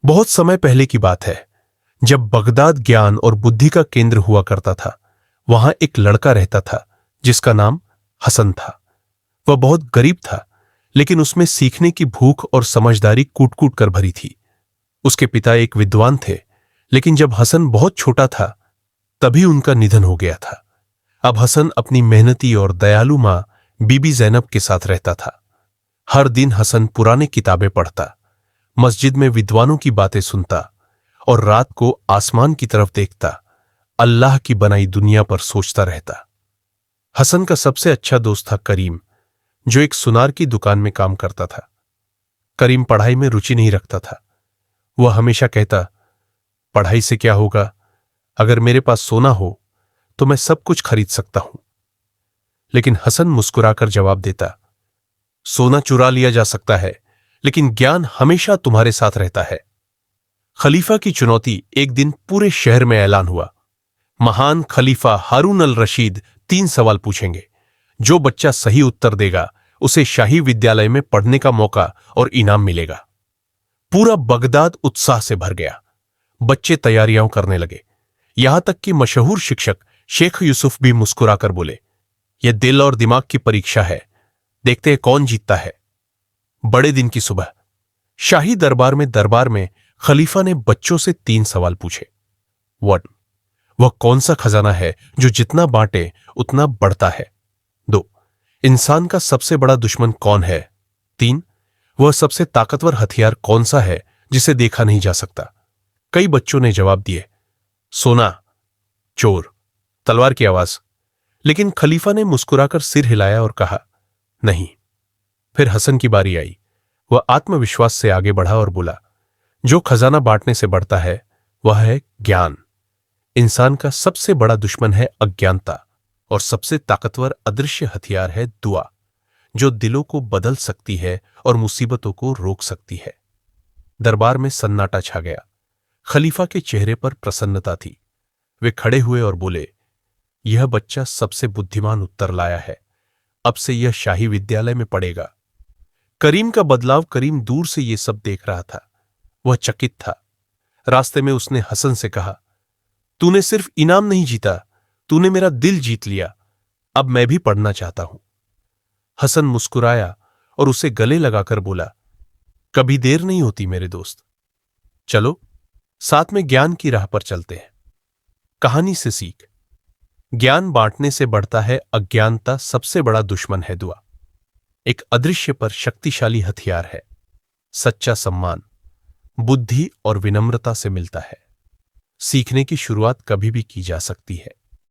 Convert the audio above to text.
बहुत समय पहले की बात है, जब बगदाद ज्ञान और बुद्धि का केंद्र हुआ करता था। वहां एक लड़का रहता था जिसका नाम हसन था। वह बहुत गरीब था, लेकिन उसमें सीखने की भूख और समझदारी कूट कूट कर भरी थी। उसके पिता एक विद्वान थे, लेकिन जब हसन बहुत छोटा था तभी उनका निधन हो गया था। अब हसन अपनी मेहनती और दयालु मां बीबी जैनब के साथ रहता था। हर दिन हसन पुराने किताबें पढ़ता, मस्जिद में विद्वानों की बातें सुनता और रात को आसमान की तरफ देखता, अल्लाह की बनाई दुनिया पर सोचता रहता। हसन का सबसे अच्छा दोस्त था करीम, जो एक सुनार की दुकान में काम करता था। करीम पढ़ाई में रुचि नहीं रखता था। वह हमेशा कहता, पढ़ाई से क्या होगा, अगर मेरे पास सोना हो तो मैं सब कुछ खरीद सकता हूं। लेकिन हसन मुस्कुराकर जवाब देता, सोना चुरा लिया जा सकता है, लेकिन ज्ञान हमेशा तुम्हारे साथ रहता है। खलीफा की चुनौती एक दिन पूरे शहर में ऐलान हुआ। महान खलीफा हारून अल रशीद 3 सवाल पूछेंगे। जो बच्चा सही उत्तर देगा उसे शाही विद्यालय में पढ़ने का मौका और इनाम मिलेगा। पूरा बगदाद उत्साह से भर गया। बच्चे तैयारियां करने लगे। यहां तक कि मशहूर शिक्षक शेख यूसुफ भी मुस्कुराकर बोले, यह दिल और दिमाग की परीक्षा है, देखते हैं कौन जीतता है। बड़े दिन की सुबह शाही दरबार में खलीफा ने बच्चों से 3 सवाल पूछे। 1. वह कौन सा खजाना है जो जितना बांटे उतना बढ़ता है। 2. इंसान का सबसे बड़ा दुश्मन कौन है। 3. वह सबसे ताकतवर हथियार कौन सा है जिसे देखा नहीं जा सकता। कई बच्चों ने जवाब दिए, सोना, चोर, तलवार की आवाज। लेकिन खलीफा ने मुस्कुराकर सिर हिलाया और कहा, नहीं। फिर हसन की बारी आई। वह आत्मविश्वास से आगे बढ़ा और बोला, जो खजाना बांटने से बढ़ता है वह है ज्ञान। इंसान का सबसे बड़ा दुश्मन है अज्ञानता और सबसे ताकतवर अदृश्य हथियार है दुआ, जो दिलों को बदल सकती है और मुसीबतों को रोक सकती है। दरबार में सन्नाटा छा गया। खलीफा के चेहरे पर प्रसन्नता थी। वे खड़े हुए और बोले, यह बच्चा सबसे बुद्धिमान उत्तर लाया है। अब से यह शाही विद्यालय में पढ़ेगा। करीम का बदलाव। करीम दूर से यह सब देख रहा था। वह चकित था। रास्ते में उसने हसन से कहा, तूने सिर्फ इनाम नहीं जीता, तूने मेरा दिल जीत लिया। अब मैं भी पढ़ना चाहता हूं। हसन मुस्कुराया और उसे गले लगाकर बोला, कभी देर नहीं होती मेरे दोस्त। चलो साथ में ज्ञान की राह पर चलते हैं। कहानी से सीख। ज्ञान बांटने से बढ़ता है अज्ञानता, सबसे बड़ा दुश्मन है दुआ। एक अदृश्य पर शक्तिशाली हथियार है। सच्चा सम्मान बुद्धि और विनम्रता से मिलता है। सीखने की शुरुआत कभी भी की जा सकती है।